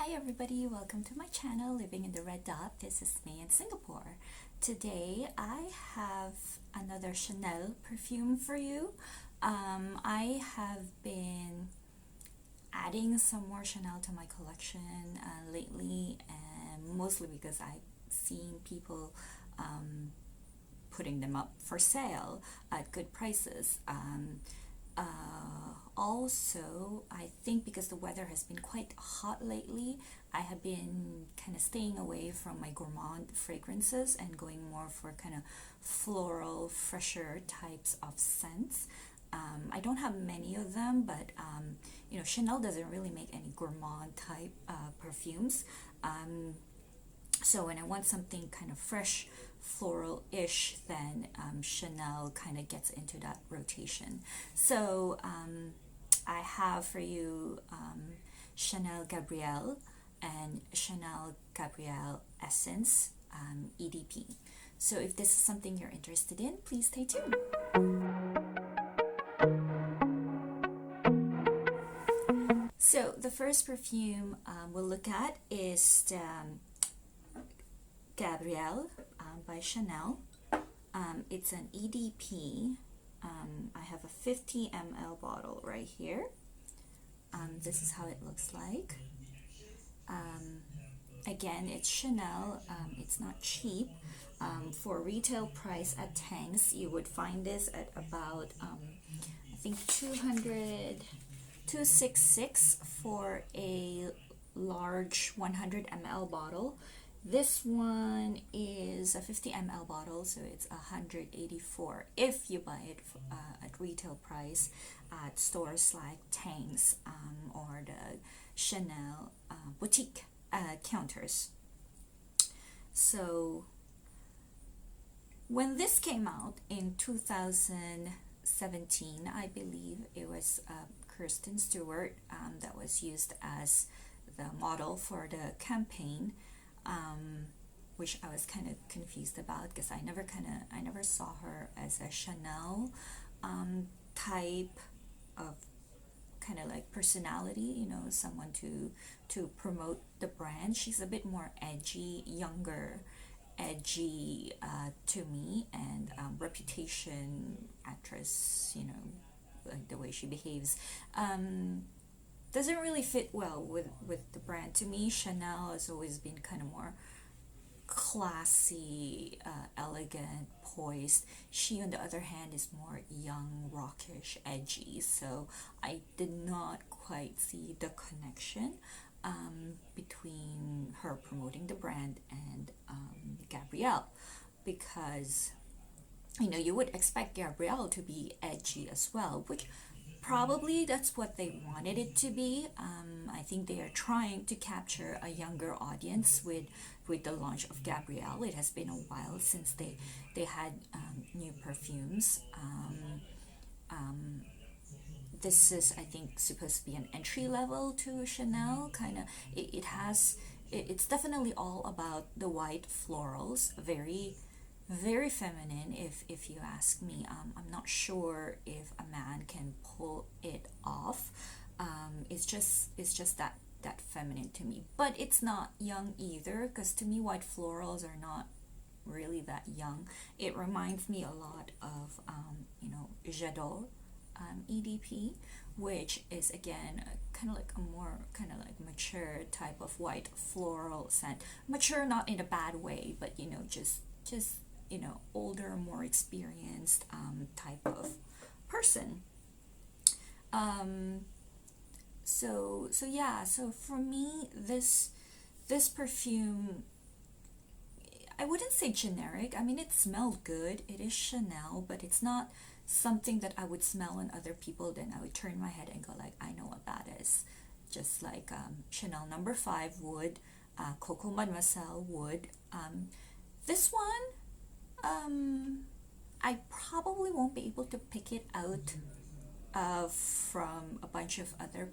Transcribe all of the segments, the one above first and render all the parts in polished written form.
Hi everybody, welcome to my channel, Living in the Red Dot. This is me in Singapore. Today I have another Chanel perfume for you. I have been adding some more Chanel to my collection lately, and mostly because I've seen people putting them up for sale at good prices. Also, I think because the weather has been quite hot lately, I have been kind of staying away from my gourmand fragrances and going more for kind of floral, fresher types of scents. I don't have many of them, but Chanel doesn't really make any gourmand type perfumes. So when I want something kind of fresh, floral-ish, then Chanel kind of gets into that rotation. So I have for you Chanel Gabrielle and Chanel Gabrielle Essence EDP. So if this is something you're interested in, please stay tuned. So the first perfume we'll look at is Gabrielle by Chanel. It's an EDP. I have a 50 ml bottle right here. This is how it looks like. Again, it's Chanel. It's not cheap. For retail price at Tangs, you would find this at about I think 266 for a large 100 ml bottle. This one is a 50 ml bottle, so it's 184 if you buy it at retail price at stores like Tangs or the Chanel boutique counters. So when this came out in 2017, I believe it was Kristen Stewart that was used as the model for the campaign. Which I was kind of confused about because I never saw her as a Chanel type of kind of like personality, someone to promote the brand. She's a bit more edgy, younger, edgy to me, and reputation actress, like the way she behaves. Doesn't really fit well with the brand. To me, Chanel has always been kind of more classy, elegant, poised. She, on the other hand, is more young, rockish, edgy. So I did not quite see the connection between her promoting the brand and Gabrielle, because you would expect Gabrielle to be edgy as well, which probably that's what they wanted it to be. I think they are trying to capture a younger audience with the launch of Gabrielle. It has been a while since they had new perfumes. This is, I think, supposed to be an entry level to Chanel. Kind of, it's definitely all about the white florals. Very feminine, if you ask me. I'm not sure if a man can pull it off. It's just that feminine to me, but it's not young either, because to me white florals are not really that young. It reminds me a lot of J'adore EDP, which is again kind of like a more kind of like mature type of white floral scent. Mature not in a bad way, but just older, more experienced type of person. So for me, this perfume, I wouldn't say generic. I mean, it smelled good. It is Chanel, but it's not something that I would smell on other people. Then I would turn my head and go like, I know what that is. Just like Chanel No. 5 would, Coco Mademoiselle would. This one, I probably won't be able to pick it out from a bunch of other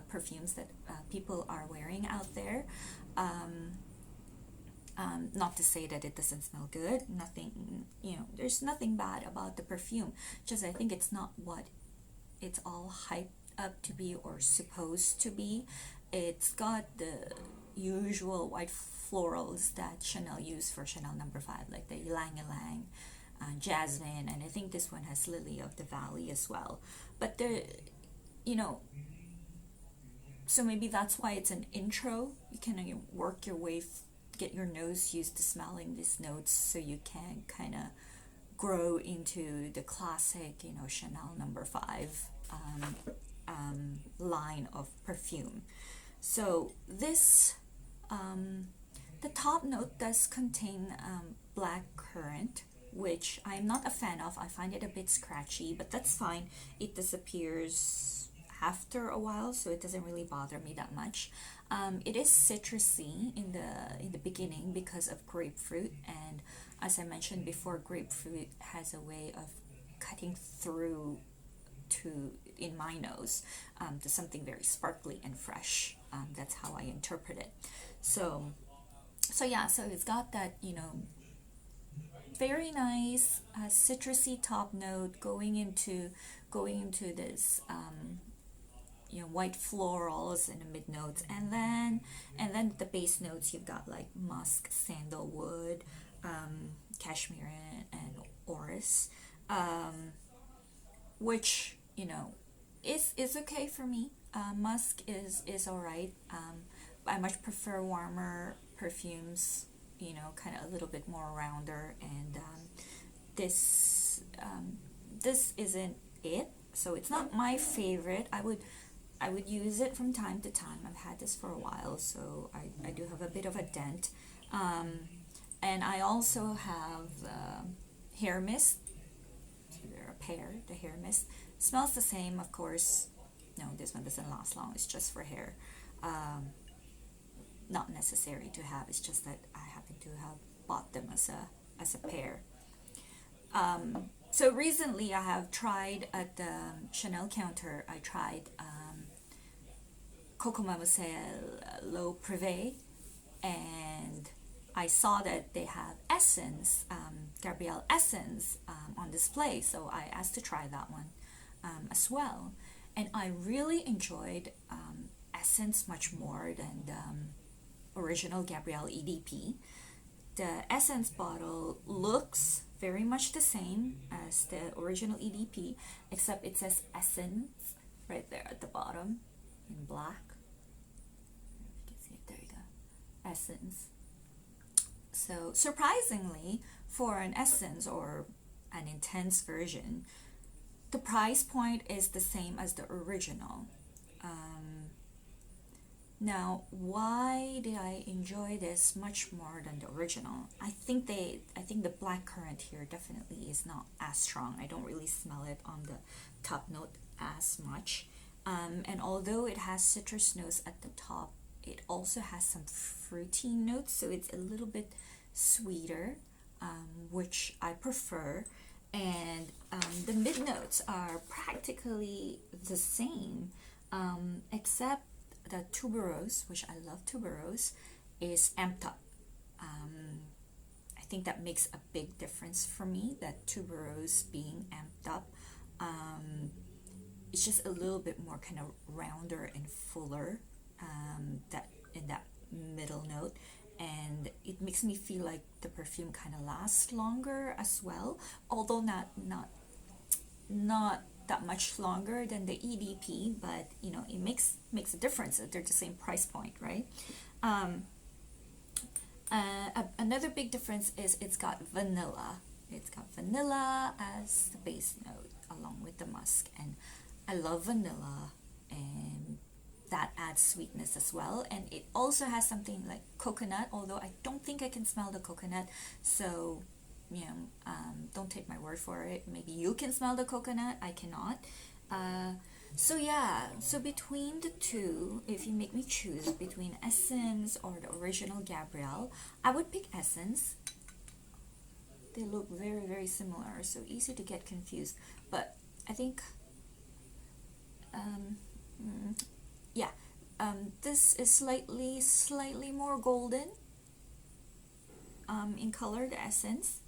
perfumes that people are wearing out there. Not to say that it doesn't smell good. Nothing, there's nothing bad about the perfume. Just I think it's not what it's all hyped up to be or supposed to be. It's got the usual white florals that Chanel used for Chanel number 5, like the ylang ylang, jasmine, and I think this one has lily of the valley as well. But there, you know, so maybe that's why it's an intro. You can work your way, get your nose used to smelling these notes, so you can kind of grow into the classic, Chanel number 5 line of perfume. So this, the top note does contain black currant, which I'm not a fan of. I find it a bit scratchy, but that's fine. It disappears after a while, so it doesn't really bother me that much. It is citrusy in the beginning because of grapefruit, and as I mentioned before, grapefruit has a way of cutting through to in my nose to something very sparkly and fresh. That's how I interpret it. So it's got that very nice citrusy top note going into this white florals in the mid notes, and then the base notes you've got like musk, sandalwood, cashmere, and orris, which is okay for me. Musk is all right. I much prefer warmer perfumes, kind of a little bit more rounder, and this isn't it. So it's not my favorite. I would use it from time to time. I've had this for a while, so I do have a bit of a dent. And I also have hair mist. So they're a pair. The hair mist smells the same, of course. No, this one doesn't last long. It's just for hair. Not necessary to have. It's just that I happen to have bought them as a pair. So recently I have tried at the Chanel counter. I tried Coco Mademoiselle L'Eau Privée, and I saw that they have Essence, Gabrielle Essence on display, so I asked to try that one as well. And I really enjoyed Essence much more than the original Gabrielle EDP. The Essence bottle looks very much the same as the original EDP, except it says Essence right there at the bottom in black. You can see it, there you go, Essence. So surprisingly, for an Essence or an intense version, the price point is the same as the original. Now, why did I enjoy this much more than the original? I think the black currant here definitely is not as strong. I don't really smell it on the top note as much. And although it has citrus notes at the top, it also has some fruity notes, so it's a little bit sweeter, which I prefer. And the mid notes are practically the same, except the tuberose, which I love tuberose, is amped up. I think that makes a big difference for me, that tuberose being amped up. It's just a little bit more kind of rounder and fuller, that in that middle note, and it makes me feel like the perfume kind of lasts longer as well, although not that much longer than the EDP, but it makes a difference. They're the same price point, right? Another big difference is it's got vanilla. It's got vanilla as the base note along with the musk, and I love vanilla, and that adds sweetness as well. And it also has something like coconut, although I don't think I can smell the coconut, so don't take my word for it. Maybe you can smell the coconut, I cannot. So between the two, if you make me choose between Essence or the original Gabrielle, I would pick Essence. They look very, very similar, so easy to get confused. But I think, this is slightly more golden in color, the Essence.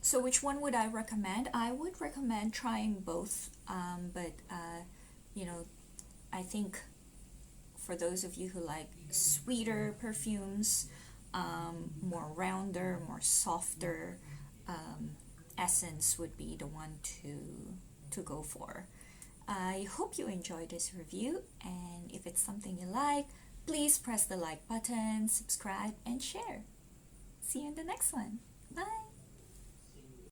So which one would I recommend? I would recommend trying both, but you know, I think for those of you who like sweeter perfumes, more rounder, more softer, essence would be the one to go for. I hope you enjoyed this review, and if it's something you like, please press the like button, subscribe, and share. See you in the next one. Bye!